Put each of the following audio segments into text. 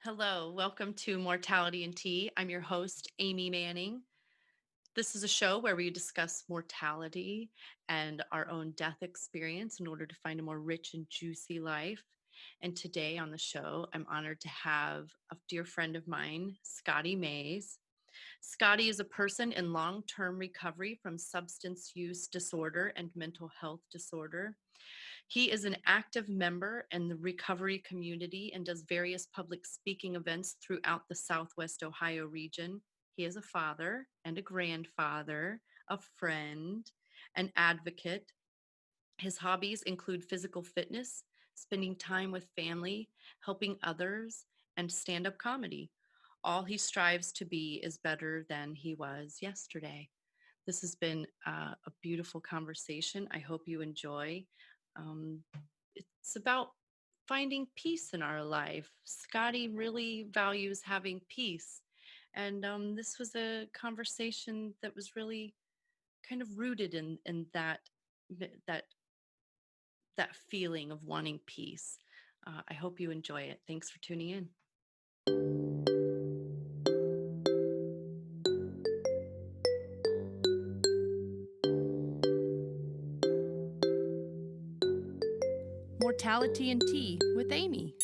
Hello, welcome to Mortality and Tea. I'm your host, Amy Manning. This is a show where we discuss mortality and our own death experience in order to find a more rich and juicy life. And today on the show, I'm honored to have a dear friend of mine, Scotty Mays. Scotty is a person in long term recovery from substance use disorder and mental health disorder. He is an active member in the recovery community and does various public speaking events throughout the Southwest Ohio region. He is a father and a grandfather, a friend, an advocate. His hobbies include physical fitness, spending time with family, helping others, and stand up comedy. All he strives to be is better than he was yesterday. This has been a beautiful conversation. I hope you enjoy. Um, it's about finding peace in our life. Scotty really values having peace. And this was a conversation that was really kind of rooted in that that feeling of wanting peace. I hope you enjoy it. Thanks for tuning in. Mortality and Tea with Amy.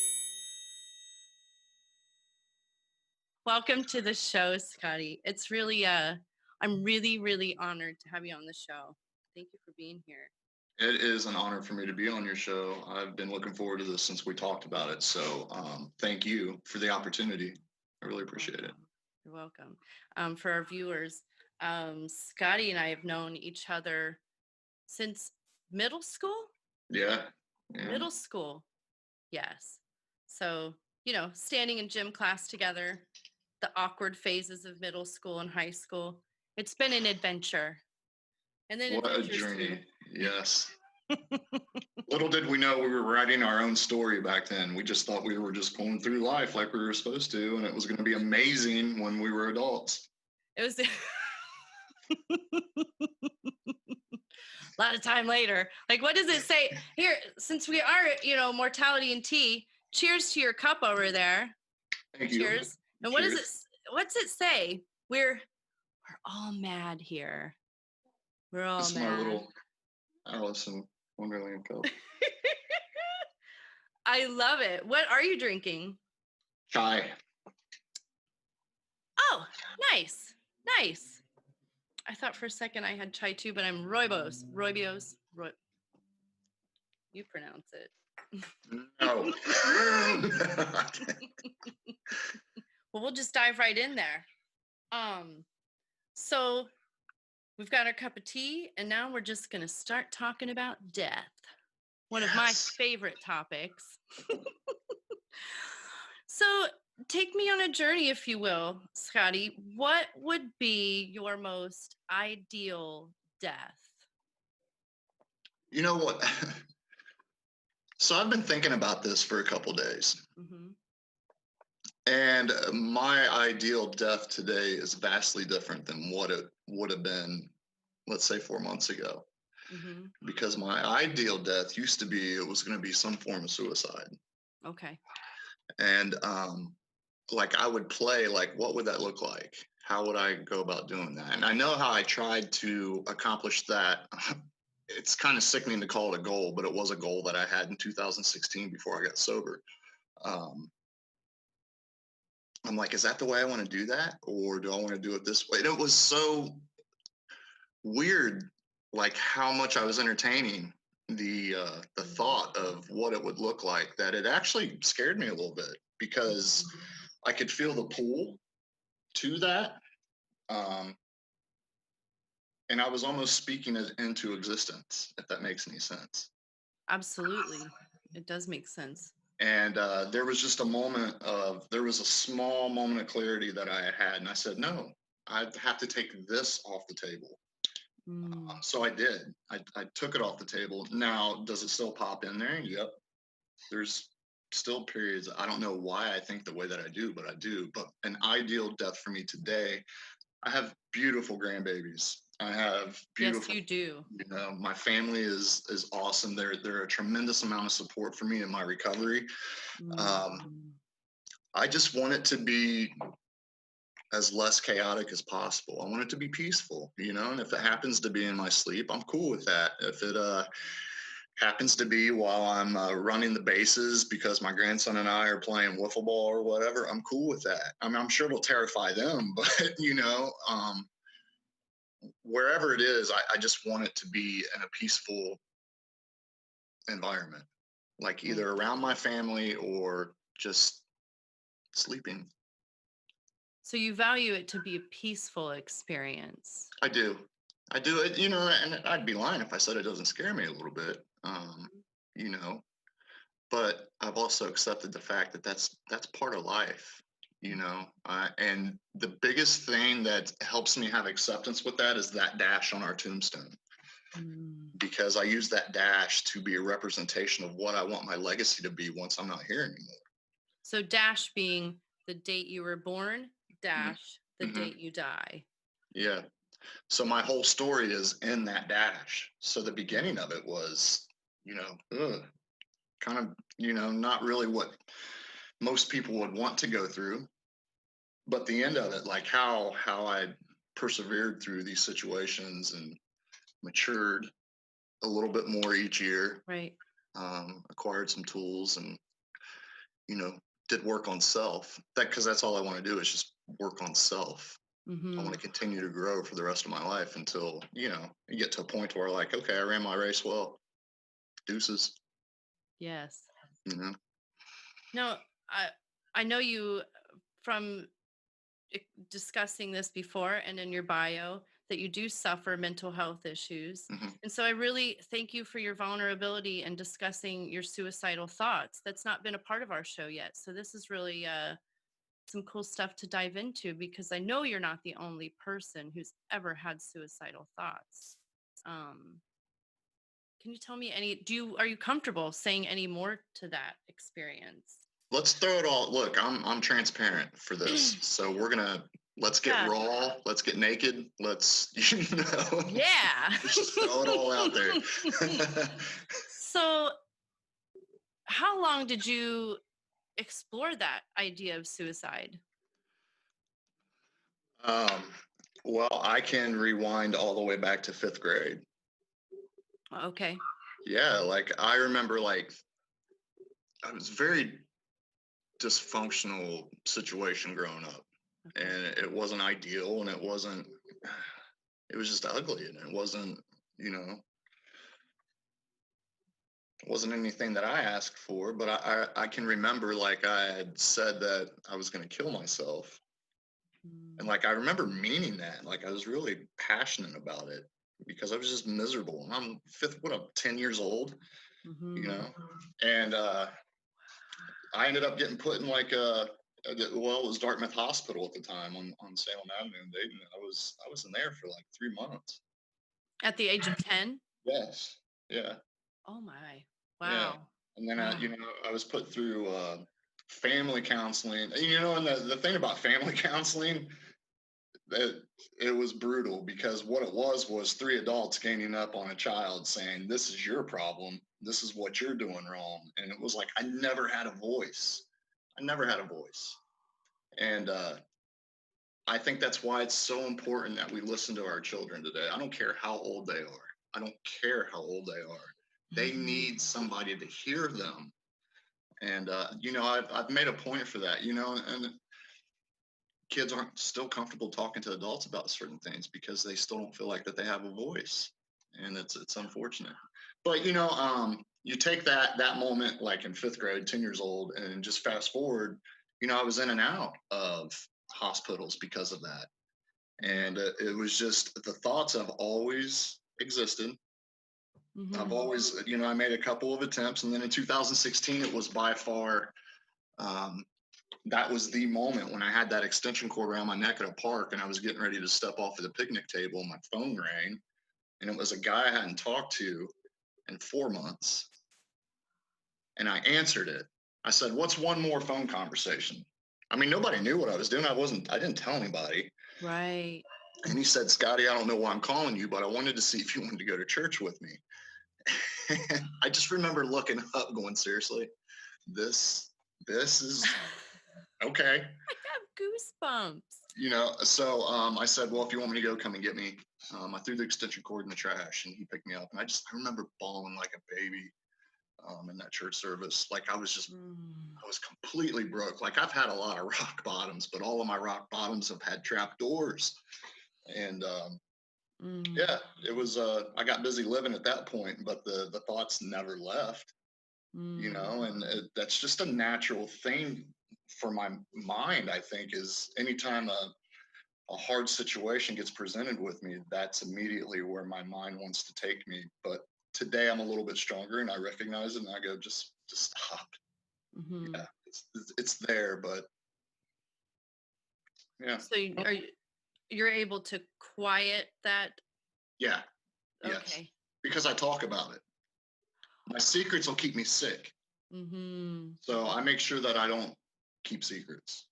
Welcome to the show, Scotty. It's really I'm really honored to have you on the show. Thank you for being here. It is an honor for me to be on your show. I've been looking forward to this since we talked about it. So thank you for the opportunity. I really appreciate it. You're welcome. For our viewers, Scotty and I have known each other since middle school. Yeah. Middle school, yes. So, standing in gym class together, the awkward phases of middle school and high school. It's been an adventure. And then What a adventures too. journey. Yes. Little did we know we were writing our own story back then. We just thought we were just going through life like we were supposed to, and it was going to be amazing when we were adults. It was a lot of time later. Like, what does it say here? Since we are, mortality and tea. Cheers to your cup over there. Thank you. Cheers. And what does it? What's it say? We're all mad here. We're all This is mad. my little Alice in Wonderland cup. I love it. What are you drinking? Chai. Oh, nice. I thought for a second I had chai too, but I'm Rooibos. You pronounce it. No. Well, we'll just dive right in there. So we've got our cup of tea, and now we're just going to start talking about death. One of my favorite topics. So take me on a journey, if you will, Scotty. What would be your most ideal death? You know what? So I've been thinking about this for a couple days. Mm-hmm. And my ideal death today is vastly different than what it would have been, let's say, 4 months ago. Mm-hmm. Because my ideal death used to be, it was going to be some form of suicide. Okay. And like I would play, like, what would that look like? How would I go about doing that? And I know how I tried to accomplish that. It's kind of sickening to call it a goal, but it was a goal that I had in 2016 before I got sober. I'm like, is that the way I want to do that? Or do I want to do it this way? And it was so weird, like how much I was entertaining the thought of what it would look like, that it actually scared me a little bit, because I could feel the pull to that. And I was almost speaking it into existence, if that makes any sense. Absolutely. It does make sense. And there was just there was a small moment of clarity that I had. And I said, no, I have to take this off the table. So I did. I took it off the table. Now, does it still pop in there? Yep. There's still periods. I don't know why I think the way that I do, but I do. But an ideal death for me today, I have beautiful grandbabies. I have beautiful. Yes, you do. You know, my family is awesome. They're a tremendous amount of support for me in my recovery. I just want it to be as less chaotic as possible. I want it to be peaceful, and if it happens to be in my sleep, I'm cool with that. If it happens to be while I'm running the bases because my grandson and I are playing wiffle ball or whatever, I'm cool with that. I mean, I'm sure it'll terrify them, but wherever it is, I just want it to be in a peaceful environment, like Right. either around my family or just sleeping. So you value it to be a peaceful experience. I do. I do it, and I'd be lying if I said it doesn't scare me a little bit. You know, but I've also accepted the fact that that's part of life, and the biggest thing that helps me have acceptance with that is that dash on our tombstone, Mm. because I use that dash to be a representation of what I want my legacy to be once I'm not here anymore. So dash being the date you were born, dash the Mm-hmm. date you die. Yeah. So my whole story is in that dash. So the beginning of it was, kind of, not really what most people would want to go through, but the end of it, like how I persevered through these situations and matured a little bit more each year, Right. acquired some tools, and you know did work on self. Because that's all I want to do is just work on self. I want to continue to grow for the rest of my life until you get to a point where like, okay, I ran my race well. Deuces. Yes. You know. No, I know you from discussing this before and in your bio that you do suffer mental health issues. Mm-hmm. And so I really thank you for your vulnerability and discussing your suicidal thoughts. That's not been a part of our show yet. So this is really some cool stuff to dive into, because I know you're not the only person who's ever had suicidal thoughts. Um, can you tell me are you comfortable saying any more to that experience? Let's throw it all. Look, I'm transparent for this, so let's get Yeah. raw. Let's get naked. Let's Yeah. let's just throw it all out there. So, how long did you explore that idea of suicide? um, well, I can rewind all the way back to fifth grade. Okay. Yeah, like I remember, like I was very dysfunctional situation growing up, and it wasn't ideal, and it wasn't. It was just ugly, and it wasn't. You know, wasn't anything that I asked for, but I can remember like I had said that I was going to kill myself. And like I remember meaning that, like I was really passionate about it because I was just miserable. And I'm 10 years old, and I ended up getting put in like it was Dartmouth Hospital at the time on Salem Avenue in Dayton. I was in there for like 3 months. At the age of 10? Yes. Yeah. Oh my. Yeah. Wow. And then Wow. I was put through family counseling. And the thing about family counseling, that it was brutal, because what it was three adults ganging up on a child saying, this is your problem, this is what you're doing wrong. And it was like I never had a voice. And I think that's why it's so important that we listen to our children today. I don't care how old they are. They need somebody to hear them. And I've made a point for that, and kids aren't still comfortable talking to adults about certain things because they still don't feel like that they have a voice, and it's unfortunate. But you take that moment, like in fifth grade, 10 years old, and just fast forward. I was in and out of hospitals because of that, and it was just the thoughts have always existed. I've always, I made a couple of attempts, and then in 2016, it was by far. That was the moment when I had that extension cord around my neck at a park, and I was getting ready to step off of the picnic table, and my phone rang, and it was a guy I hadn't talked to in 4 months. And I answered it. I said, "What's one more phone conversation?" I mean, nobody knew what I was doing. I didn't tell anybody. Right. And he said, "Scotty, I don't know why I'm calling you, but I wanted to see if you wanted to go to church with me." I just remember looking up, going, seriously, this is okay. I have goosebumps. So I said, well, if you want me to go, come and get me. I threw the extension cord in the trash and he picked me up. And I remember bawling like a baby in that church service. Like I was completely broke. Like I've had a lot of rock bottoms, but all of my rock bottoms have had trap doors. And yeah, it was, I got busy living at that point, but the thoughts never left, and that's just a natural thing for my mind, I think, is anytime a hard situation gets presented with me, that's immediately where my mind wants to take me. But today I'm a little bit stronger and I recognize it and I go, just stop. Yeah, it's there, but yeah. So you're able to quiet that? Yeah, yes. Okay. Because I talk about it. My secrets will keep me sick. So I make sure that I don't keep secrets.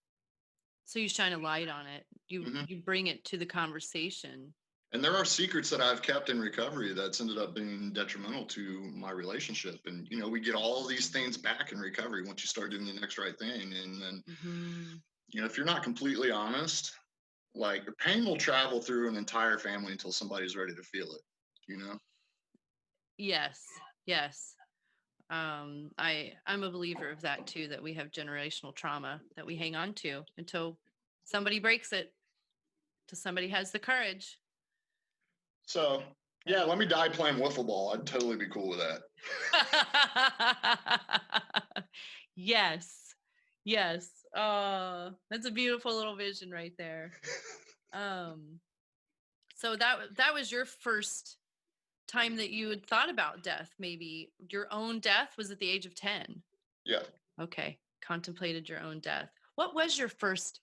So you shine a light on it. Hmm. You bring it to the conversation. And there are secrets that I've kept in recovery that's ended up being detrimental to my relationship. And, we get all these things back in recovery once you start doing the next right thing. And then, if you're not completely honest, like pain will travel through an entire family until somebody's ready to feel it. Yes. Yes. I'm a believer of that too, that we have generational trauma that we hang on to until somebody breaks it, till somebody has the courage. So, yeah, let me die playing wiffle ball. I'd totally be cool with that. Yes. Yes. Oh, that's a beautiful little vision right there. So that was your first time that you had thought about death, maybe your own death was at the age of 10. Yeah. Okay. Contemplated your own death. What was your first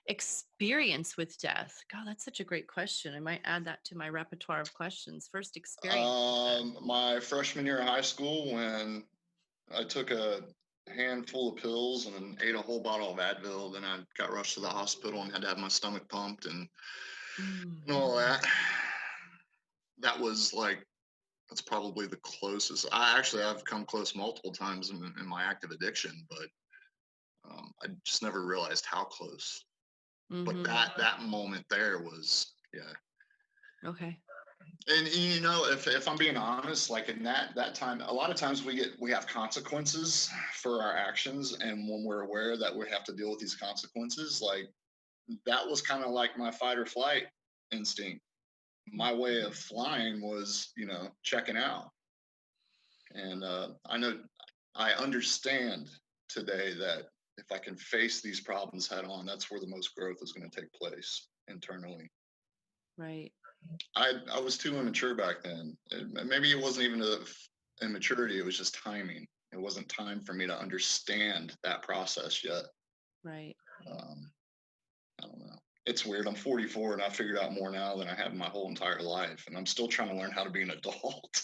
experience with death? God, that's such a great question. I might add that to my repertoire of questions. First experience. My freshman year of high school, when I took a handful of pills and ate a whole bottle of Advil, then I got rushed to the hospital and had to have my stomach pumped and all that. That was like, that's probably the closest. I've come close multiple times in my active addiction, but I just never realized how close. But that moment there was, yeah. Okay. And if I'm being honest, like in that time, a lot of times we have consequences for our actions, and when we're aware that we have to deal with these consequences, like that was kind of like my fight or flight instinct. My way of flying was, checking out. And I understand today that if I can face these problems head on, that's where the most growth is going to take place internally. Right. I was too immature back then. Maybe it wasn't even immaturity, it was just timing. It wasn't time for me to understand that process yet. Right. I don't know. It's weird. I'm 44 and I figured out more now than I have in my whole entire life. And I'm still trying to learn how to be an adult.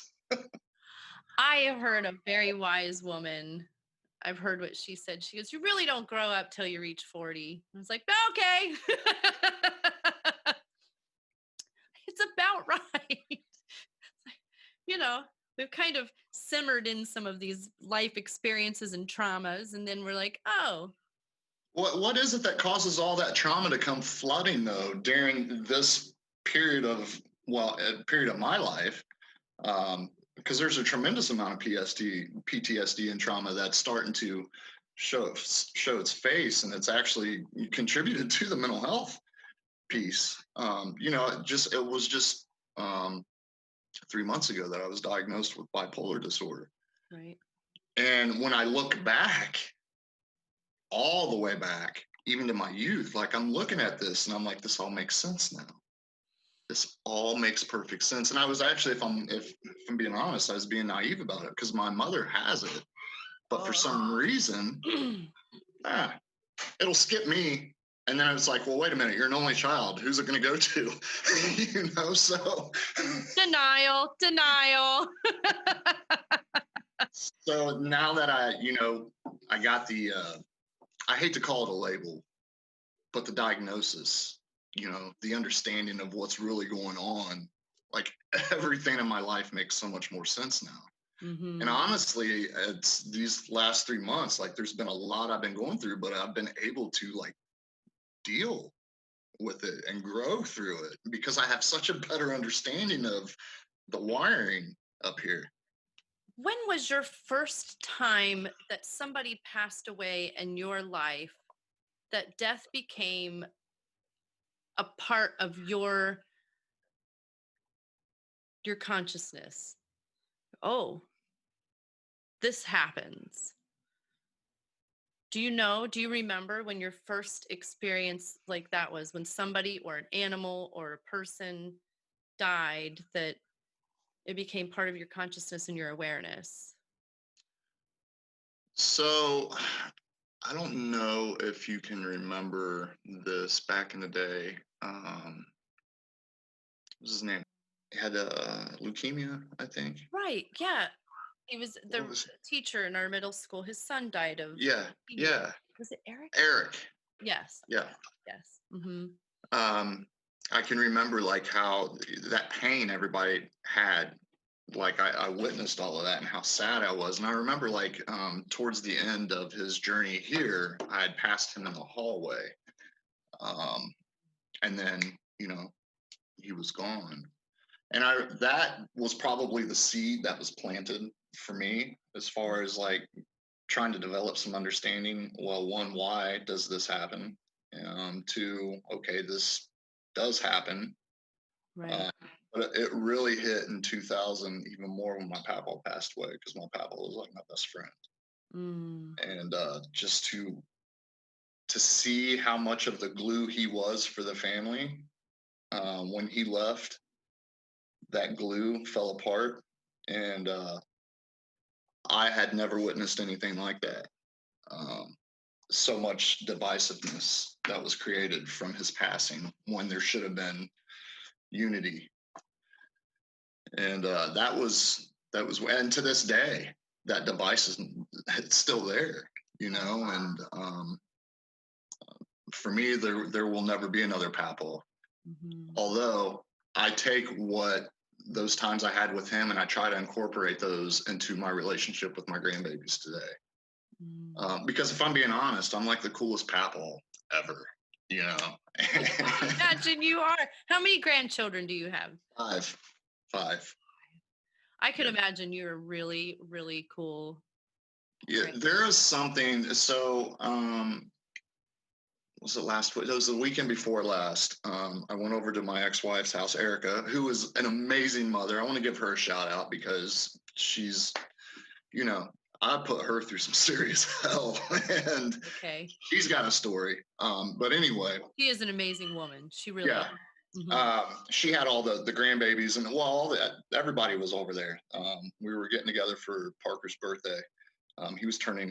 I have heard a very wise woman. I've heard what she said. She goes, "You really don't grow up till you reach 40." I was like, "Okay." It's about right. We've kind of simmered in some of these life experiences and traumas, and then we're like, oh. What is it that causes all that trauma to come flooding though during this period of my life? Because there's a tremendous amount of PTSD and trauma that's starting to show its face, and it's actually contributed to the mental health piece. It was just 3 months ago that I was diagnosed with bipolar disorder. Right. And when I look back, all the way back, even to my youth, like I'm looking at this and I'm like, this all makes sense now. This all makes perfect sense. And I was actually, if I'm being honest, I was being naive about it because my mother has it, but for some reason, it'll skip me. And then it's like, well, wait a minute, you're an only child. Who's it going to go to? So denial. So now that I got I hate to call it a label, but the diagnosis, the understanding of what's really going on, like everything in my life makes so much more sense now. And honestly, it's these last 3 months, like there's been a lot I've been going through, but I've been able to like deal with it and grow through it because I have such a better understanding of the wiring up here. When was your first time that somebody passed away in your life that death became a part of your consciousness? Oh, this happens. Do you remember when your first experience like that was, when somebody or an animal or a person died, that it became part of your consciousness and your awareness? So I don't know if you can remember this back in the day. What's his name? He had leukemia, I think. Right. Yeah. He was What the was teacher in our middle school. His son died of Yeah, leukemia. yeah. Was it Eric? Eric. Yes. Yeah. Yes. I can remember like how that pain everybody had. Like I witnessed all of that and how sad I was. And I remember like towards the end of his journey here, I had passed him in the hallway. Um, and then, you know, he was gone. And that was probably the seed that was planted for me as far as like trying to develop some understanding. Well, one, why does this happen? Two, okay, this does happen. Right. But it really hit in 2000 even more when my papa passed away because my papa was like my best friend. And just to see how much of the glue he was for the family when he left, that glue fell apart. And I had never witnessed anything like that. Um, so much divisiveness that was created from his passing when there should have been unity. And and to this day, that device is it's still there, you know. And for me, there will never be another Papal. Although I take what those times I had with him and I try to incorporate those into my relationship with my grandbabies today. Because if I'm being honest, I'm like the coolest Papal ever, you know. Imagine you are. How many grandchildren do you have? Five. I could imagine you're really, really cool. Yeah, there is something. So, was it last week? It was the weekend before last. I went over to my ex-wife's house, Erica, who is an amazing mother. I want to give her a shout out because she's, you know, I put her through some serious hell, and she's got a story. But anyway, she is an amazing woman. She really is. She had all the grandbabies, and well, everybody was over there. We were getting together for Parker's birthday.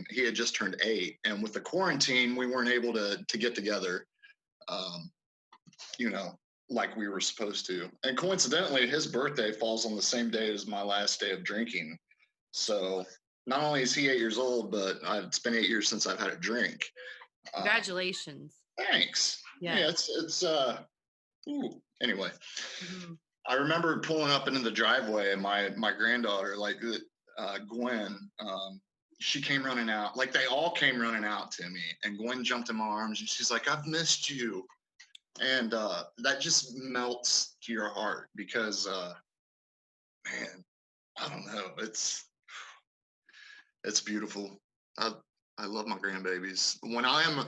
He had just turned 8, and with the quarantine, we weren't able to get together, you know, like we were supposed to. And coincidentally, his birthday falls on the same day as my last day of drinking. So not only is he 8 years old, but it's been 8 years since I've had a drink. Congratulations. Thanks. Yeah, it's anyway. I remember pulling up into the driveway, and my granddaughter, like Gwen, she came running out. Like they all came running out to me, and Gwen jumped in my arms, and she's like, "I've missed you," and that just melts to your heart because, man, I don't know, it's beautiful. I love my grandbabies. When I am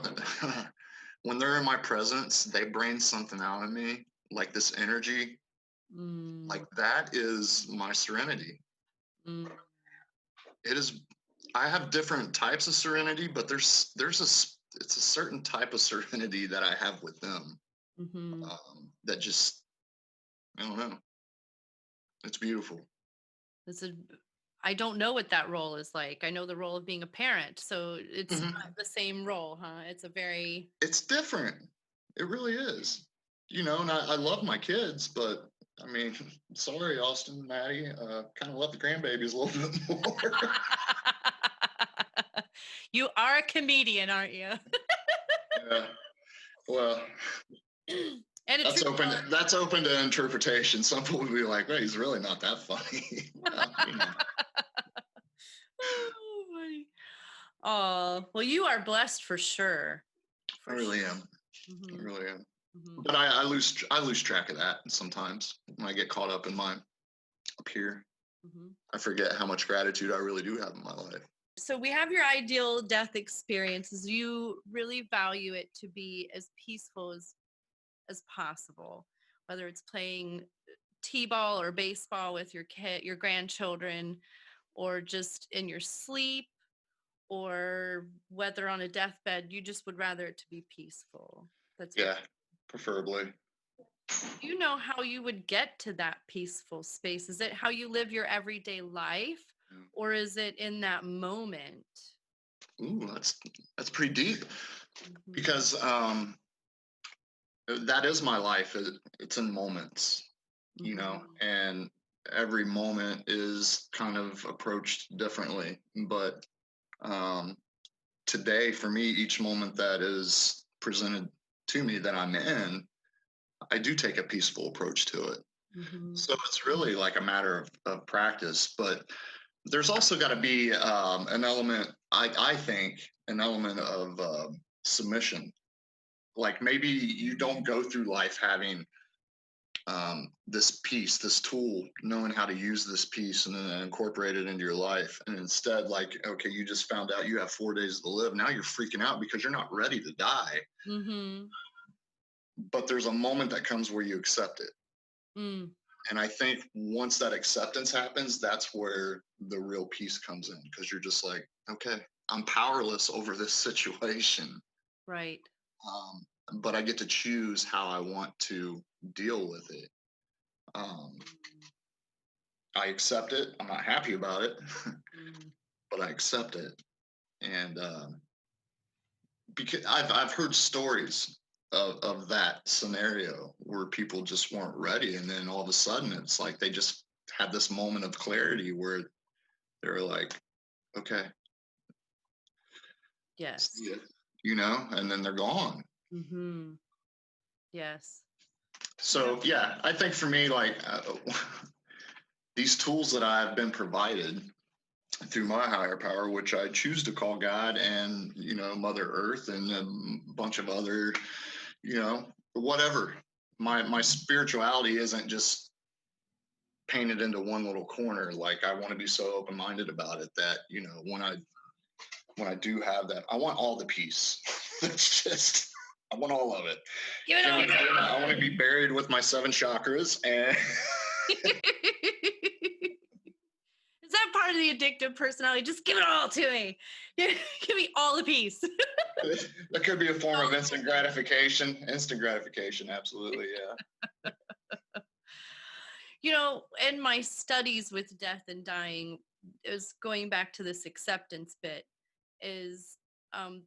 when they're in my presence, they bring something out of me, like this energy. Like that is my serenity. It is. I have different types of serenity, but it's a certain type of serenity that I have with them. That just, I don't know. It's beautiful. I don't know what that role is like. I know the role of being a parent, so it's not the same role, huh? It's different. It really is. You know, and I love my kids, but I mean, sorry, Austin, Maddie, kind of love the grandbabies a little bit more. You are a comedian, aren't you? Yeah. Well, and that's open to interpretation. Some people will be like, "Well, he's really not that funny." Well, you know. Oh, funny. Oh, well, you are blessed for sure. I For really sure. am. I Mm-hmm. really am. Mm-hmm. But I lose track of that sometimes when I get caught up in my up here. Mm-hmm. I forget how much gratitude I really do have in my life. So we have your ideal death experiences. You really value it to be as peaceful as possible, whether it's playing t-ball or baseball with your kid, your grandchildren, or just in your sleep, or whether on a deathbed, you just would rather it to be peaceful. That's what Yeah, preferably. you know how you would get to that peaceful space. Is it how you live your everyday life, or is it in that moment? Ooh, that's pretty deep Mm-hmm. because that is my life. It's in moments, Mm-hmm. and every moment is kind of approached differently. But um, today, for me, each moment that is presented to me that I'm in, I do take a peaceful approach to it. Mm-hmm. So it's really like a matter of practice, but there's also got to be an element, I think, an element of submission. Like maybe you don't go through life having this piece, this tool, knowing how to use this piece and then incorporate it into your life. And instead, like, okay, you just found out you have 4 days to live. Now you're freaking out because you're not ready to die. Mm-hmm. But there's a moment that comes where you accept it. Mm. And I think once that acceptance happens, that's where the real peace comes in because you're just like, okay, I'm powerless over this situation. Right. But I get to choose how I want to deal with it. Um, I accept it. I'm not happy about it, Mm. but I accept it. And because I've heard stories of that scenario where people just weren't ready, and then all of a sudden it's like they just had this moment of clarity where they were like, okay, Yes. see it, and then they're gone. Mm-hmm. Yes. So yeah, I think for me, like these tools that I've been provided through my higher power, which I choose to call God and, Mother Earth and a bunch of other, whatever. My spirituality isn't just painted into one little corner. Like I want to be so open minded about it that, when I do have that, I want all the peace. It's just I want all of it. Give it all. I want to be buried with my 7 chakras and Is that part of the addictive personality? Just give it all to me. Give me all the peace. that could be a form of instant gratification. Instant gratification, absolutely, yeah. In my studies with death and dying, it was going back to this acceptance bit, is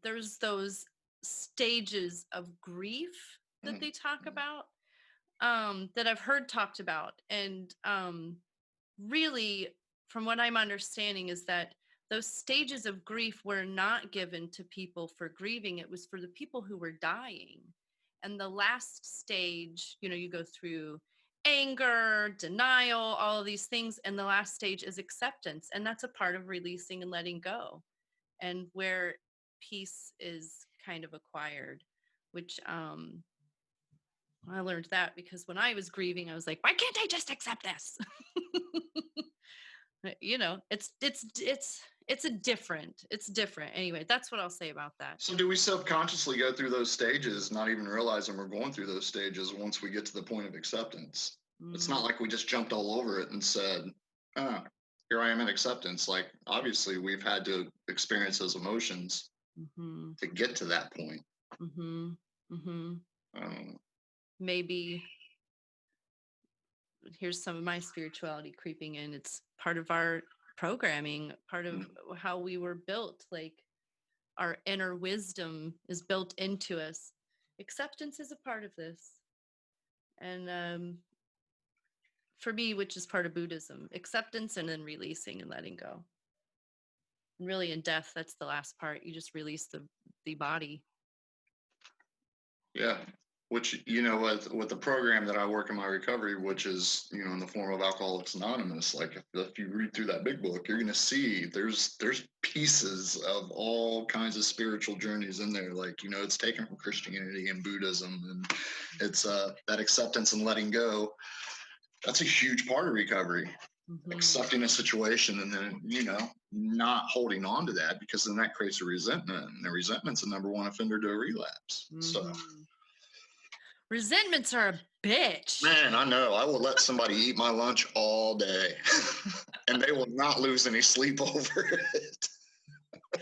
there's those stages of grief that they talk about, that I've heard talked about. And really, from what I'm understanding, is that those stages of grief were not given to people for grieving. It was for the people who were dying. And the last stage, you go through anger, denial, all of these things. And the last stage is acceptance. And that's a part of releasing and letting go, and where peace is kind of acquired, which I learned that because when I was grieving, I was like, why can't I just accept this? It's different. Anyway, that's what I'll say about that. So do we subconsciously go through those stages, not even realizing we're going through those stages once we get to the point of acceptance? It's not like we just jumped all over it and said, ah, here I am in acceptance. Like, obviously, we've had to experience those emotions to get to that point. Maybe here's some of my spirituality creeping in. It's part of our programming, part of how we were built. Like, our inner wisdom is built into us. Acceptance is a part of this. And for me, which is part of Buddhism, acceptance and then releasing and letting go. And really, in death, that's the last part. You just release the body. Yeah. which, with the program that I work in my recovery, which is, in the form of Alcoholics Anonymous, like if you read through that big book, you're going to see there's pieces of all kinds of spiritual journeys in there. Like, it's taken from Christianity and Buddhism, and it's that acceptance and letting go. That's a huge part of recovery. Accepting a situation and then, not holding on to that, because then that creates a resentment, and the resentment's the number one offender to a relapse. So resentments are a bitch. Man, I know. I will let somebody eat my lunch all day and they will not lose any sleep over it. No,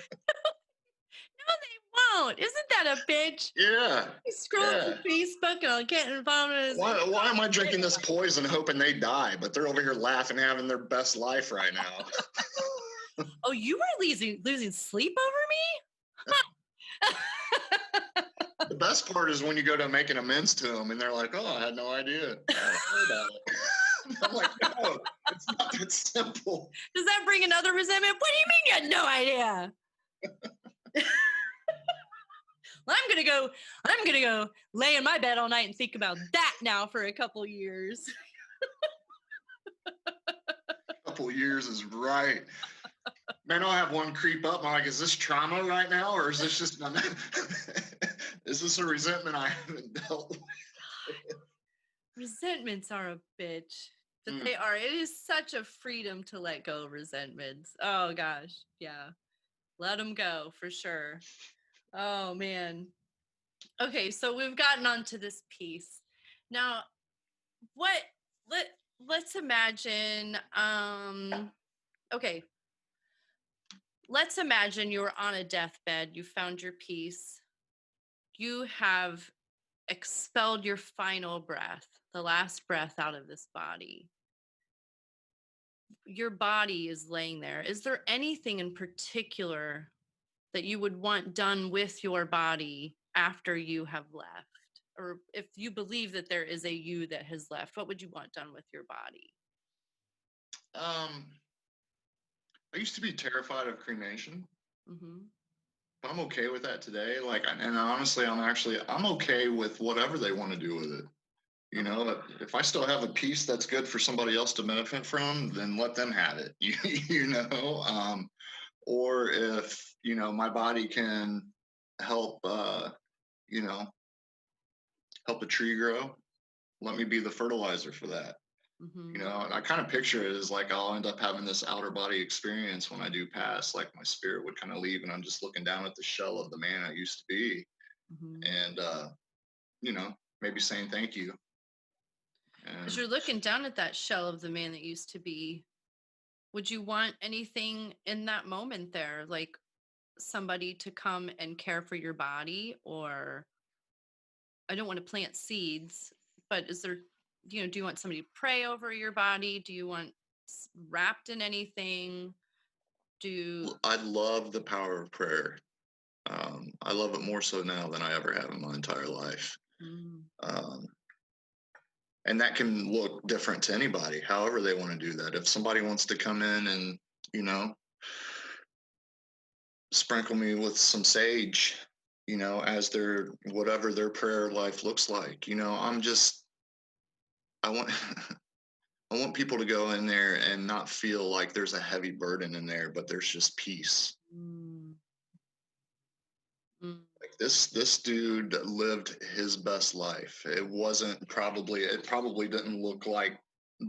they won't. Isn't that a bitch? Yeah. You scroll through Facebook and I'll get involved. Why am I drinking this poison hoping they die? But they're over here laughing, having their best life right now. Oh, you were losing sleep over me? The best part is when you go to make an amends to them and they're like, "Oh, I had no idea. I heard about it." I'm like, "No, it's not that simple." Does that bring another resentment? What do you mean you had no idea? Well, I'm gonna go lay in my bed all night and think about that now for a couple years. A couple years is right. Man, I'll have one creep up. I'm like, is this trauma right now, or is this just is this a resentment I haven't dealt with? Resentments are a bitch, but they are. It is such a freedom to let go of resentments. Oh gosh, yeah, let them go for sure. Oh man. Okay, so we've gotten onto this piece. Now, let's imagine okay, let's imagine you're on a deathbed, you found your peace. You have expelled your final breath, the last breath out of this body. Your body is laying there. Is there anything in particular that you would want done with your body after you have left? Or if you believe that there is a you that has left, what would you want done with your body? I used to be terrified of cremation. I'm okay with that today. Like, and honestly, I'm okay with whatever they want to do with it. If I still have a piece that's good for somebody else to benefit from, then let them have it. Or if my body can help, help a tree grow, let me be the fertilizer for that. And I kind of picture it as like I'll end up having this outer body experience when I do pass. Like my spirit would kind of leave, and I'm just looking down at the shell of the man I used to be, and maybe saying thank you. As you're looking down at that shell of the man that used to be, would you want anything in that moment there, like somebody to come and care for your body? Or I don't want to plant seeds, but is there, do you want somebody to pray over your body? Do you want wrapped in anything? I love the power of prayer. I love it more so now than I ever have in my entire life. And that can look different to anybody, however they want to do that. If somebody wants to come in and, sprinkle me with some sage, as their, whatever their prayer life looks like, I want, I want people to go in there and not feel like there's a heavy burden in there, but there's just peace. Like this dude lived his best life. It probably didn't look like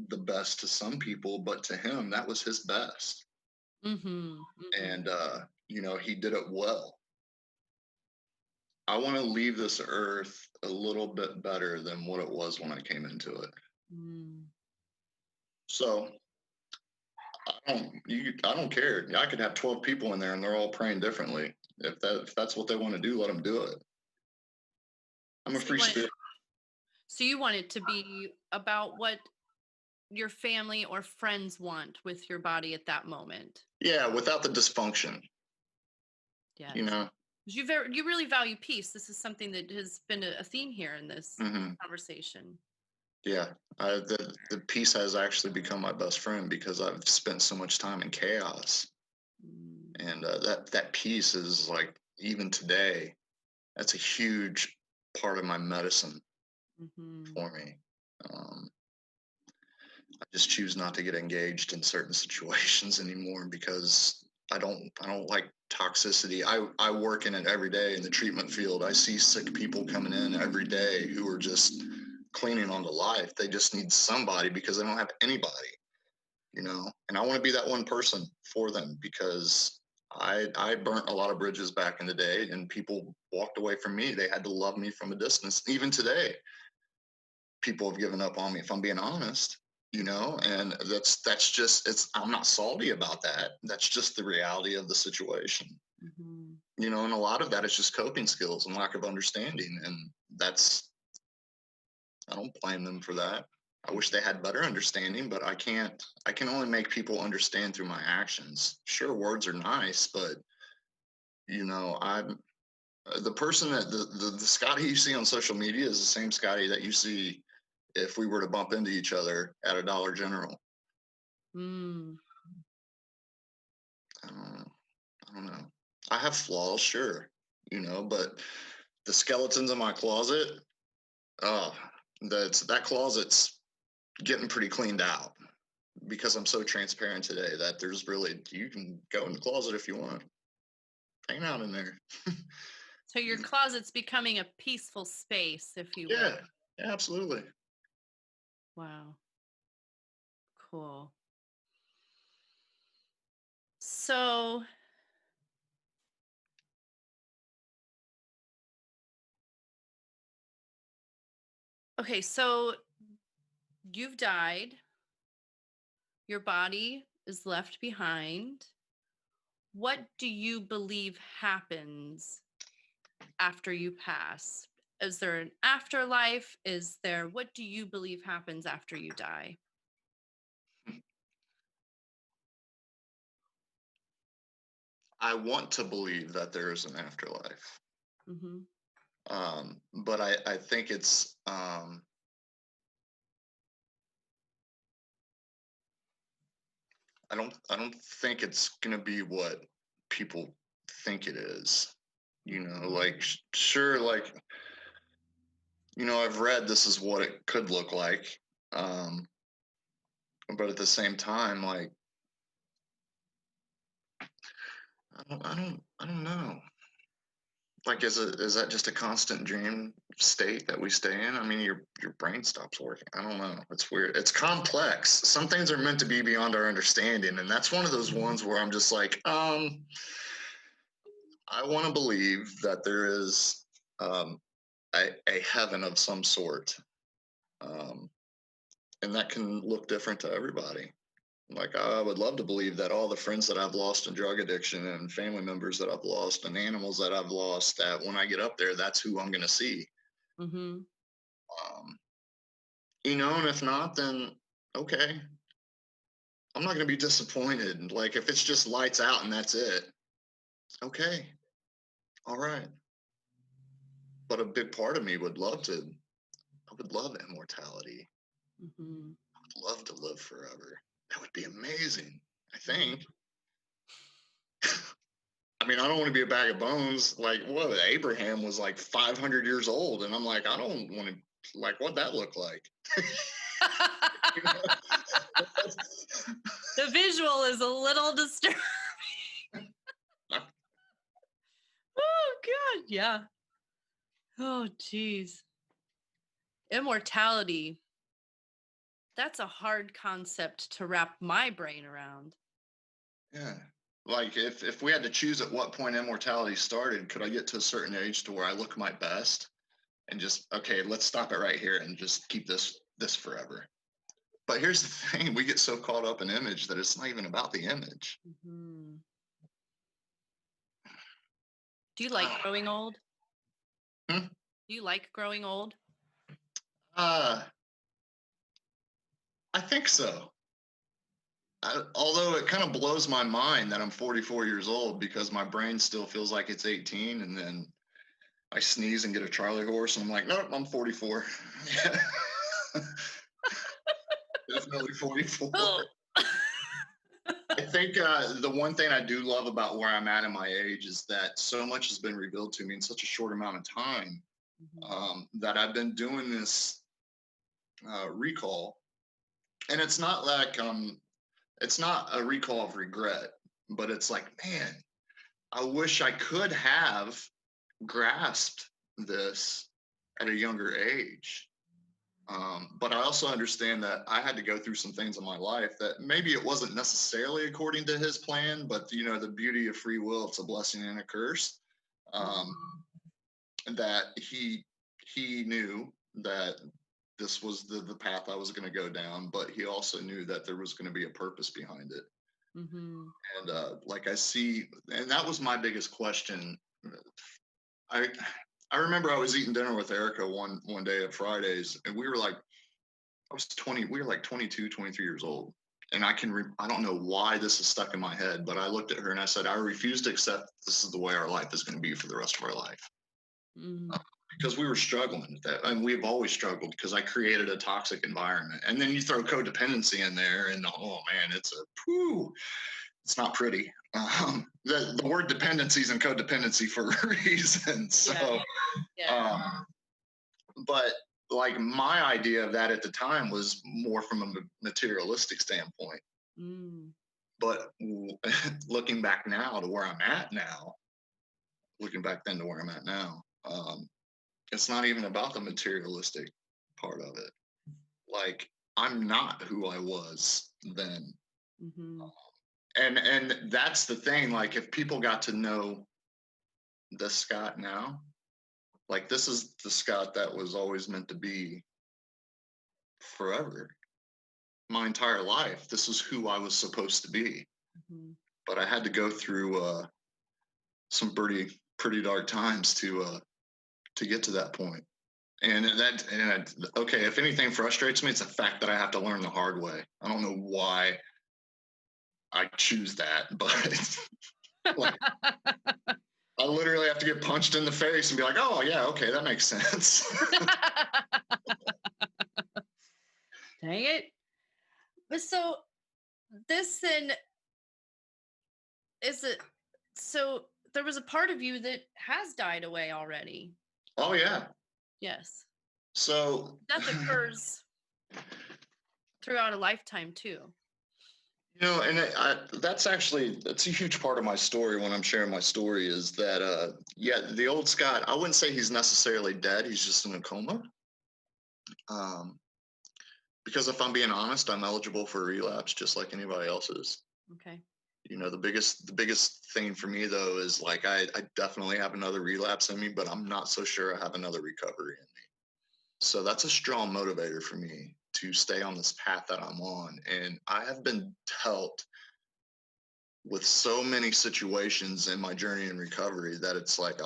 the best to some people, but to him, that was his best. And, he did it well. I want to leave this earth a little bit better than what it was when I came into it. So I don't care. I could have 12 people in there and they're all praying differently. If that's what they want to do, let them do it. I'm a free spirit. So you want it to be about what your family or friends want with your body at that moment. Yeah, without the dysfunction. Yeah. You really value peace. This is something that has been a theme here in this conversation. Yeah, the peace has actually become my best friend because I've spent so much time in chaos, and that peace is like, even today, that's a huge part of my medicine Mm-hmm. for me. I just choose not to get engaged in certain situations anymore because I don't like toxicity. I work in it every day in the treatment field. I see sick people coming in every day who are just clinging on to life. They just need somebody because they don't have anybody, And I want to be that one person for them because I burnt a lot of bridges back in the day and people walked away from me. They had to love me from a distance. Even today, people have given up on me if I'm being honest, and that's just I'm not salty about that. That's just the reality of the situation. Mm-hmm. And a lot of that is just coping skills and lack of understanding, and that's I don't blame them for that. I wish they had better understanding, but I can't. I can only make people understand through my actions. Sure, words are nice, but I'm the person that the Scotty you see on social media is the same Scotty that you see if we were to bump into each other at a Dollar General. Mm. I don't know. I have flaws, sure, but the skeletons in my closet, oh, that closet's getting pretty cleaned out because I'm so transparent today that there's really you can go in the closet if you want, hang out in there. So your closet's becoming a peaceful space, if you will. Yeah, absolutely. Wow. Cool. So, okay, so you've died, your body is left behind. What do you believe happens after you pass? Is there an afterlife? What do you believe happens after you die? I want to believe that there is an afterlife. Mm-hmm. But I think it's I don't think it's gonna be what people think it is. Like sure, like I've read this is what it could look like, um, but at the same time, like I don't know. Like, is that just a constant dream state that we stay in? I mean, your brain stops working. I don't know. It's weird. It's complex. Some things are meant to be beyond our understanding, and that's one of those ones where I'm just like, I want to believe that there is um, a heaven of some sort, um, and that can look different to everybody. Like I would love to believe that all the friends that I've lost in drug addiction and family members that I've lost and animals that I've lost, that when I get up there, that's who I'm going to see. Mm-hmm. Um, and if not, then okay, I'm not going to be disappointed. Like if it's just lights out and that's it, okay, all right. But a big part of me would love to. I would love immortality. Mm-hmm. I would love to live forever. That would be amazing. I think. I mean, I don't want to be a bag of bones. Like, what? Abraham was like 500 years old, and I'm like, I don't want to. Like, what that look like? The visual is a little disturbing. Oh God, yeah. Oh geez. Immortality. That's a hard concept to wrap my brain around. Yeah. Like, if we had to choose at what point immortality started, could I get to a certain age to where I look my best and just okay, let's stop it right here and just keep this forever. But here's the thing: we get so caught up in image that it's not even about the image. Mm-hmm. Do you like growing old? Hmm? Do you like growing old? Uh, I think so. Although it kind of blows my mind that I'm 44 years old because my brain still feels like it's 18, and then I sneeze and get a Charlie horse, and I'm like, nope, I'm 44. Definitely 44. Oh. I think the one thing I do love about where I'm at in my age is that so much has been revealed to me in such a short amount of time. that I've been doing this recall, and it's not like it's not a recall of regret, but it's like, man, I wish I could have grasped this at a younger age. But I also understand that I had to go through some things in my life that maybe it wasn't necessarily according to his plan, but the beauty of free will, it's a blessing and a curse. Um, that he knew that this was the path I was going to go down, but he also knew that there was going to be a purpose behind it. And like I see, and that was my biggest question. I I remember I was eating dinner with Erica one day at Fridays, and we were like, I was 20, we were like 22, 23 years old. And I don't know why this is stuck in my head, but I looked at her and I said, I refuse to accept this is the way our life is going to be for the rest of our life. Because we were struggling with that. And we've always struggled because I created a toxic environment. And then you throw codependency in there, and oh man, it's not pretty. The word dependencies and codependency for a reason. So, but like my idea of that at the time was more from a materialistic standpoint. But looking back now to where I'm at now, looking back then to where I'm at now, it's not even about the materialistic part of it. Like, I'm not who I was then. And that's the thing. Like, if people got to know the Scott now, like, this is the Scott that was always meant to be forever. My entire life, this is who I was supposed to be. But I had to go through some pretty dark times to get to that point. And okay, if anything frustrates me, it's the fact that I have to learn the hard way. I don't know why I choose that, but like, I literally have to get punched in the face and be like, oh yeah, okay, that makes sense. Dang it. But so this then is it, so there was a part of you that has died away already. Oh yeah. Yes. So death occurs throughout a lifetime too. And that's a huge part of my story when I'm sharing my story is that, yeah, the old Scott, I wouldn't say he's necessarily dead. He's just in a coma. Because if I'm being honest, I'm eligible for a relapse just like anybody else is. Okay. The biggest thing for me though is like I definitely have another relapse in me, but I'm not so sure I have another recovery in me. So that's a strong motivator for me to stay on this path that I'm on. And I have been dealt with so many situations in my journey in recovery that it's like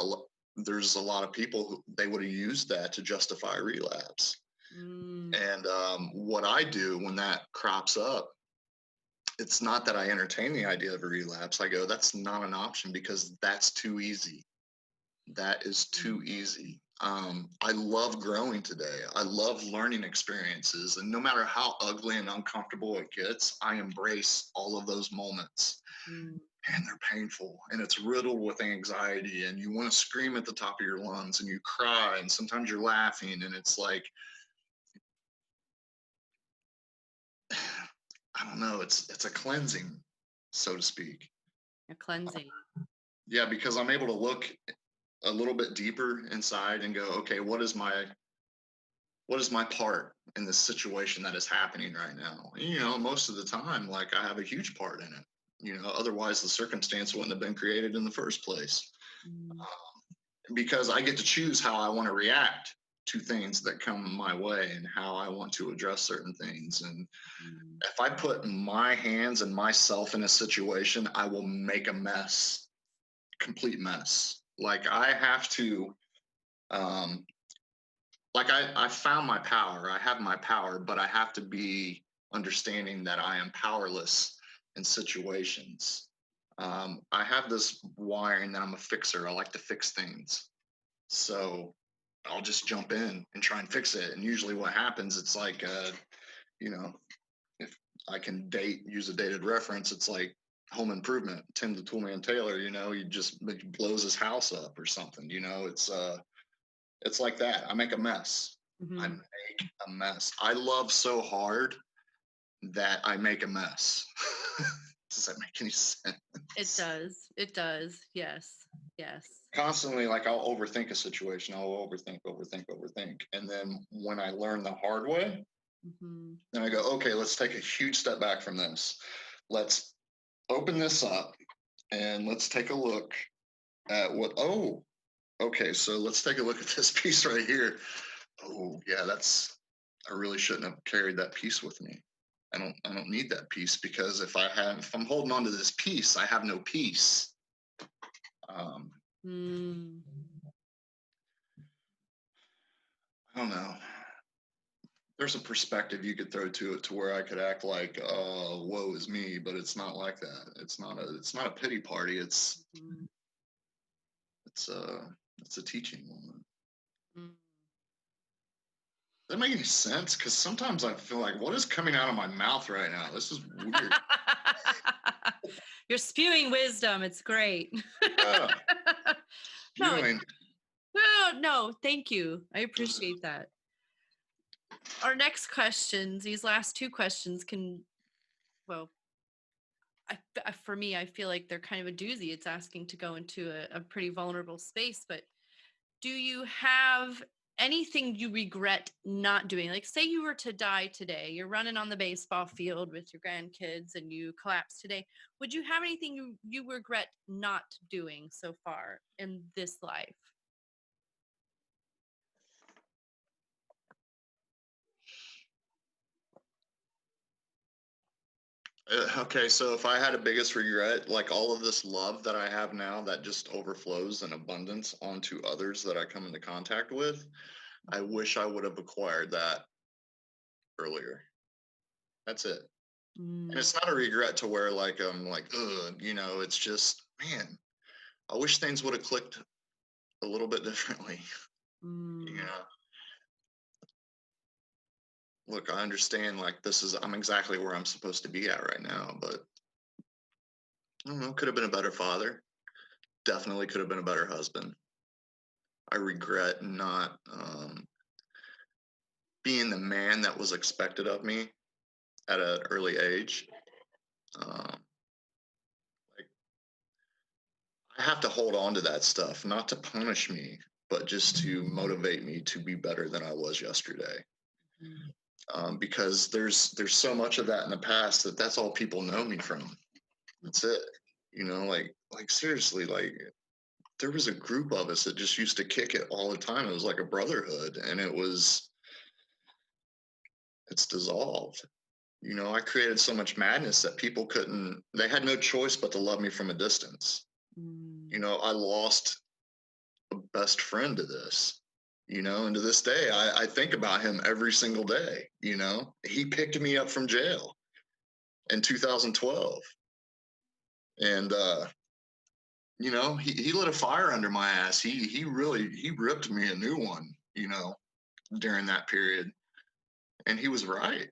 there's a lot of people who they would have used that to justify relapse. And what I do when that crops up, it's not that I entertain the idea of a relapse. I go, that's not an option because that's too easy. That is too easy. I love growing today. I love learning experiences. And no matter how ugly and uncomfortable it gets, I embrace all of those moments. And they're painful and it's riddled with anxiety. And you want to scream at the top of your lungs and you cry. And sometimes you're laughing. And it's like, I don't know, it's a cleansing, so to speak. A cleansing. Yeah, because I'm able to look a little bit deeper inside and go, okay, what is my part in this situation that is happening right now? Most of the time, like I have a huge part in it. Otherwise the circumstance wouldn't have been created in the first place. Because I get to choose how I want to react to things that come my way and how I want to address certain things. And if I put my hands and myself in a situation, I will make a mess, complete mess. Like I have to, like I found my power. I have my power, but I have to be understanding that I am powerless in situations. I have this wiring that I'm a fixer. I like to fix things. So I'll just jump in and try and fix it. And usually what happens, it's like, if I can use a dated reference, it's like Home Improvement, Tim the Toolman Taylor, he just blows his house up or something, it's It's like that. I make a mess. I make a mess. I love so hard that I make a mess. Does that make any sense? It does. It does. Yes. Yes. Constantly, like, I'll overthink a situation. I'll overthink. And then when I learn the hard way, then I go, okay, let's take a huge step back from this. Let's open this up and let's take a look at okay, so let's take a look at this piece right here. Oh, yeah, I really shouldn't have carried that piece with me. I don't need that piece, because if I'm holding on to this piece, I have no peace. I don't know. There's a perspective you could throw to it to where I could act like, woe is me, but it's not like that. It's not a pity party. It's a teaching moment. Does that make any sense? Because sometimes I feel like, what is coming out of my mouth right now? This is weird. You're spewing wisdom. It's great. Yeah. No, no, thank you. I appreciate that. Our next questions, these last two questions well, for me, I feel like they're kind of a doozy. It's asking to go into a pretty vulnerable space, but do you have anything you regret not doing? Like, say you were to die today, you're running on the baseball field with your grandkids and you collapse today. Would you have anything you regret not doing so far in this life? Okay, so if I had a biggest regret, like all of this love that I have now that just overflows in abundance onto others that I come into contact with, I wish I would have acquired that earlier. That's it. And it's not a regret to where like I'm like, ugh, it's just, man, I wish things would have clicked a little bit differently. Look, I understand, like, I'm exactly where I'm supposed to be at right now, but I don't know, could have been a better father. Definitely could have been a better husband. I regret not being the man that was expected of me at an early age. Like, I have to hold on to that stuff, not to punish me, but just to motivate me to be better than I was yesterday. Because there's so much of that in the past that's all people know me from. That's it. Like seriously, like there was a group of us that just used to kick it all the time. It was like a brotherhood, and it's dissolved. I created so much madness that they had no choice but to love me from a distance. I lost a best friend to this, and to this day, I think about him every single day. He picked me up from jail in 2012. And, he lit a fire under my ass. He ripped me a new one, during that period. And he was right.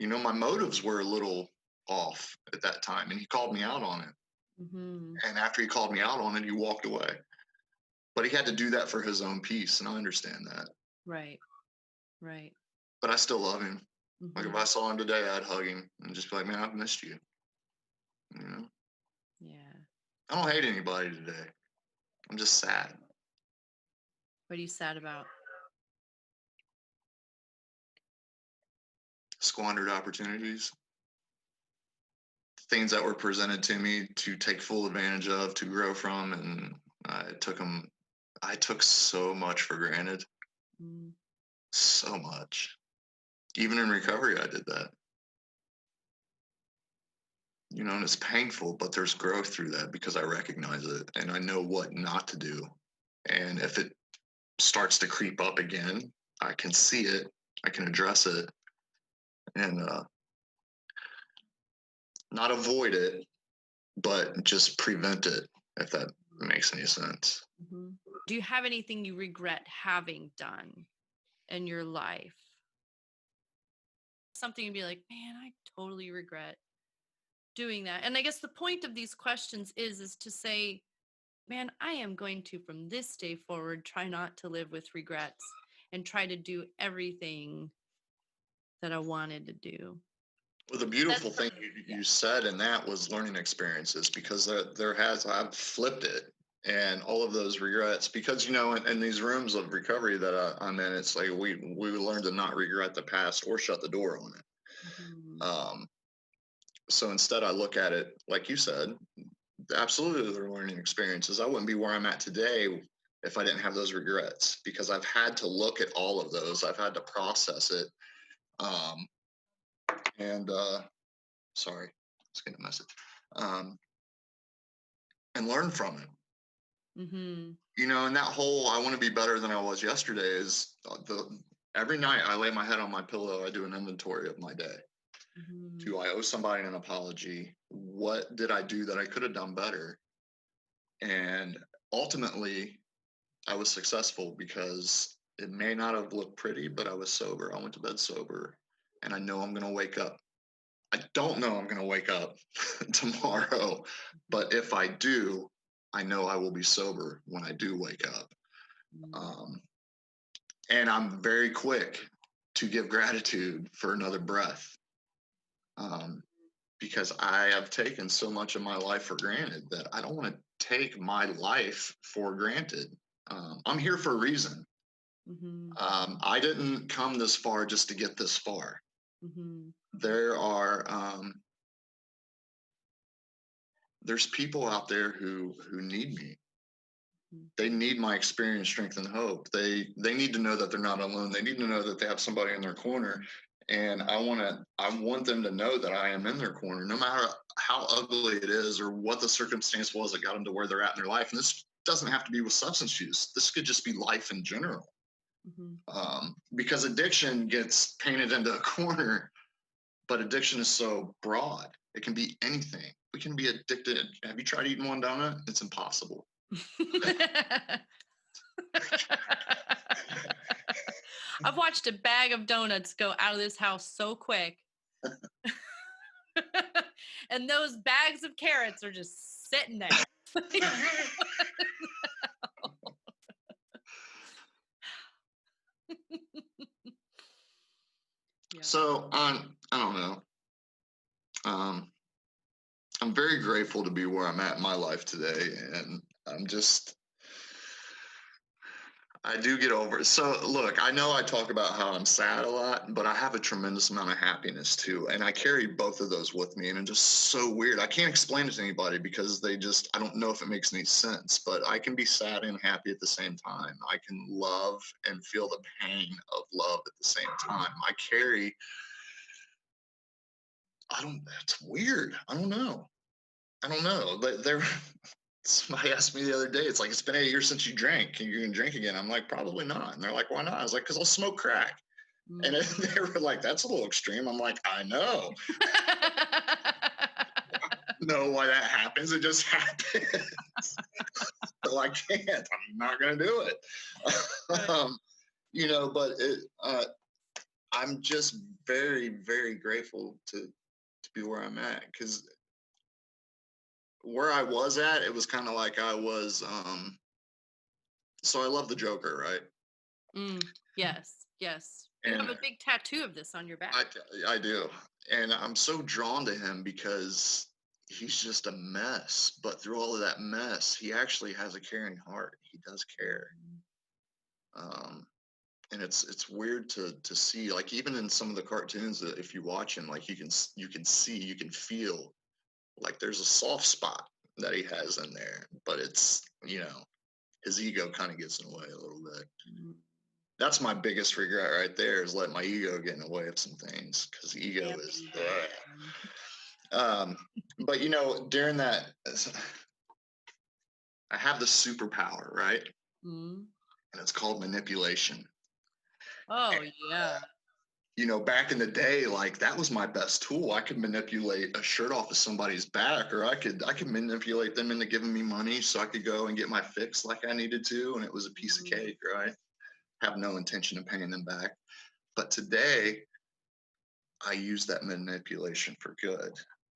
My motives were a little off at that time, and he called me out on it. And after he called me out on it, he walked away. But he had to do that for his own peace, and I understand that. Right. Right. But I still love him. Like if I saw him today, I'd hug him and just be like, man, I've missed you. Yeah. I don't hate anybody today. I'm just sad. What are you sad about? Squandered opportunities. Things that were presented to me to take full advantage of, to grow from, and I took so much for granted. So much. Even in recovery, I did that. And it's painful, but there's growth through that because I recognize it and I know what not to do. And if it starts to creep up again, I can see it, I can address it, and not avoid it, but just prevent it, if that makes any sense. Do you have anything you regret having done in your life? Something you'd be like, man, I totally regret doing that. And I guess the point of these questions is to say, man, I am going to, from this day forward, try not to live with regrets and try to do everything that I wanted to do. Well, the beautiful thing you said in that was learning experiences, because I've flipped it, and all of those regrets, because, in these rooms of recovery that I'm in, it's like we learn to not regret the past or shut the door on it. Mm-hmm. So instead I look at it, like you said, absolutely they're learning experiences. I wouldn't be where I'm at today if I didn't have those regrets, because I've had to look at all of those. I've had to process it. And sorry, let's get a message. And learn from it. Mm-hmm. And that whole I want to be better than I was yesterday is every night I lay my head on my pillow, I do an inventory of my day. Mm-hmm. Do I owe somebody an apology? What did I do that I could have done better? And ultimately, I was successful, because it may not have looked pretty, but I was sober. I went to bed sober, and I know I'm going to wake up. I don't know I'm going to wake up tomorrow, but if I do, I know I will be sober when I do wake up. And I'm very quick to give gratitude for another breath, because I have taken so much of my life for granted that I don't want to take my life for granted. I'm here for a reason. Mm-hmm. I didn't come this far just to get this far. Mm-hmm. There's people out there who need me. They need my experience, strength, and hope. They need to know that they're not alone. They need to know that they have somebody in their corner. And I want them to know that I am in their corner, no matter how ugly it is or what the circumstance was that got them to where they're at in their life. And this doesn't have to be with substance use. This could just be life in general. Because addiction gets painted into a corner, but addiction is so broad. It can be anything. We can be addicted. Have you tried eating one donut? It's impossible. I've watched a bag of donuts go out of this house so quick. And those bags of carrots are just sitting there. Yeah. So I don't know. I'm very grateful to be where I'm at in my life today, and I do get over it. So look, I know I talk about how I'm sad a lot, but I have a tremendous amount of happiness too. And I carry both of those with me. And it's just so weird. I can't explain it to anybody, because I don't know if it makes any sense, but I can be sad and happy at the same time. I can love and feel the pain of love at the same time. It's weird. I don't know. Somebody asked me the other day, it's like, it's been 8 years since you drank. Are you going to drink again? I'm like, probably not. And they're like, why not? I was like, because I'll smoke crack. And they were like, that's a little extreme. I'm like, I know. Know why that happens. It just happens. So I can't. I'm not going to do it. Right. But I'm just very, very grateful to be where I'm at, because where I was at, it was kind of like I was. So I love the Joker, right? Yes. You have a big tattoo of this on your back. I do. And I'm so drawn to him because he's just a mess. But through all of that mess, he actually has a caring heart. He does care. And it's weird to see, like, even in some of the cartoons that if you watch him, like, you can see, you can feel like there's a soft spot that he has in there. But it's, his ego kind of gets in the way a little bit. That's my biggest regret right there, is letting my ego get in the way of some things, because ego is but during that, I have the superpower, right? And it's called manipulation. Oh, yeah. Back in the day, like, that was my best tool. I could manipulate a shirt off of somebody's back, or I could manipulate them into giving me money so I could go and get my fix like I needed to, and it was a piece of cake, right? Have no intention of paying them back. But today, I use that manipulation for good.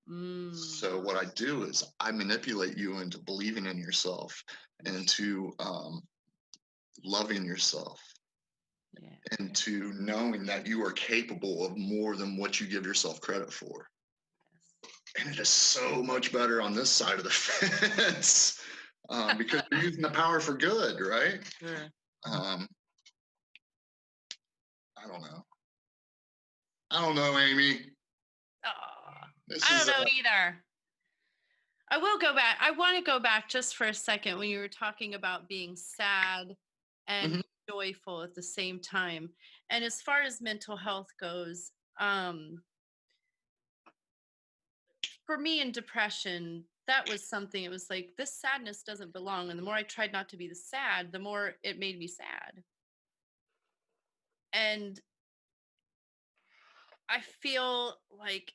So what I do is I manipulate you into believing in yourself, into loving yourself, Yeah. into knowing that you are capable of more than what you give yourself credit for. And it is so much better on this side of the fence, because you're using the power for good, right? Sure. Um, I don't know. I don't know, Amy. Oh, This I don't is know either. I will go back. I want to go back just for a second when you were talking about being sad and mhm. joyful at the same time. And as far as mental health goes, for me in depression, that was something, it was like this sadness doesn't belong. And the more I tried not to be the sad, the more it made me sad. And I feel like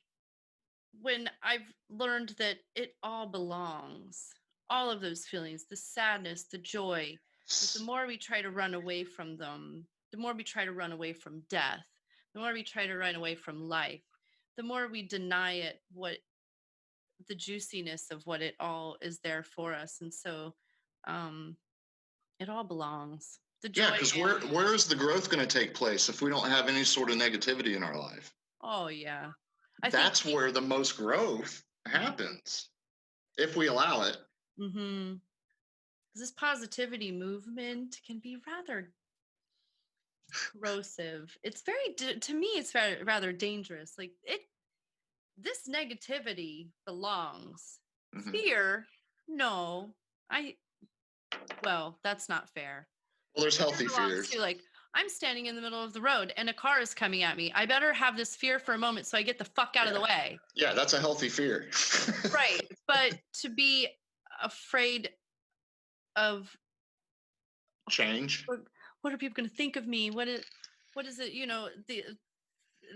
when I've learned that it all belongs, all of those feelings, the sadness, the joy, that the more we try to run away from them, the more we try to run away from death, the more we try to run away from life, the more we deny it what the juiciness of what it all is there for us. And so um it all belongs. The Yeah, joy because and where is the growth going to take place if we don't have any sort of negativity in our life? oh yeah. I think That's where the most growth happens if we allow it. mm-hmm. This positivity movement can be rather corrosive. It's to me it's very rather dangerous. Like this negativity belongs. Mhm. Fear, no. I well, that's not fair. Well, there's Fear healthy belongs fears. to like I'm standing in the middle of the road and a car is coming at me. I better have this fear for a moment so I get the fuck out of the Yeah, way. yeah, that's a healthy fear. Right. But to be afraid of Change. what are people going to think of me? What is it,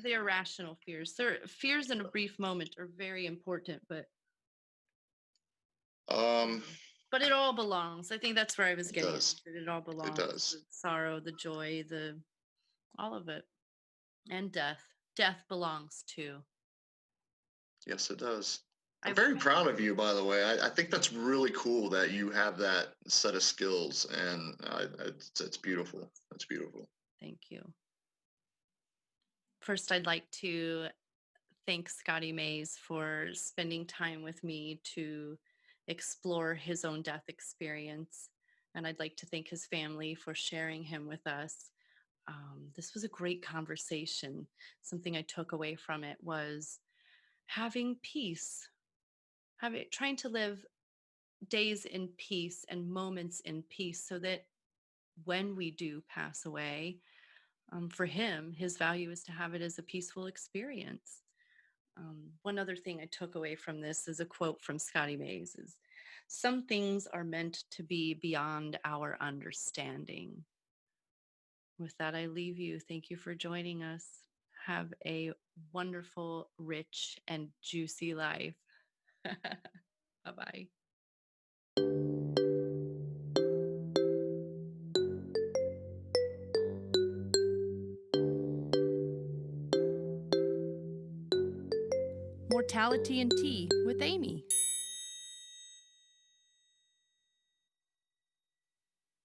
the irrational fears. Their fears in a brief moment are very important, Um, but it all belongs. I think that's where I was it getting at. does. That it all It belongs. does. The sorrow, the joy, the all of it. And death. Death belongs too. Yes, it does. I I'm wish very I proud of you, by the way. I think that's really cool that you have that set of skills, and it's beautiful. It's beautiful. thank you. First, I'd like to thank Scotty Mays for spending time with me to explore his own death experience. And I'd like to thank his family for sharing him with us. This was a great conversation. Something I took away from it was having peace, trying to live days in peace and moments in peace so that when we do pass away, for him, his value is to have it as a peaceful experience. One other thing I took away from this is a quote from Scotty Mays is, some things are meant to be beyond our understanding. With that, I leave you. Thank you for joining us. Have a wonderful, rich, and juicy life. Bye bye. Mortality and Tea with Amy.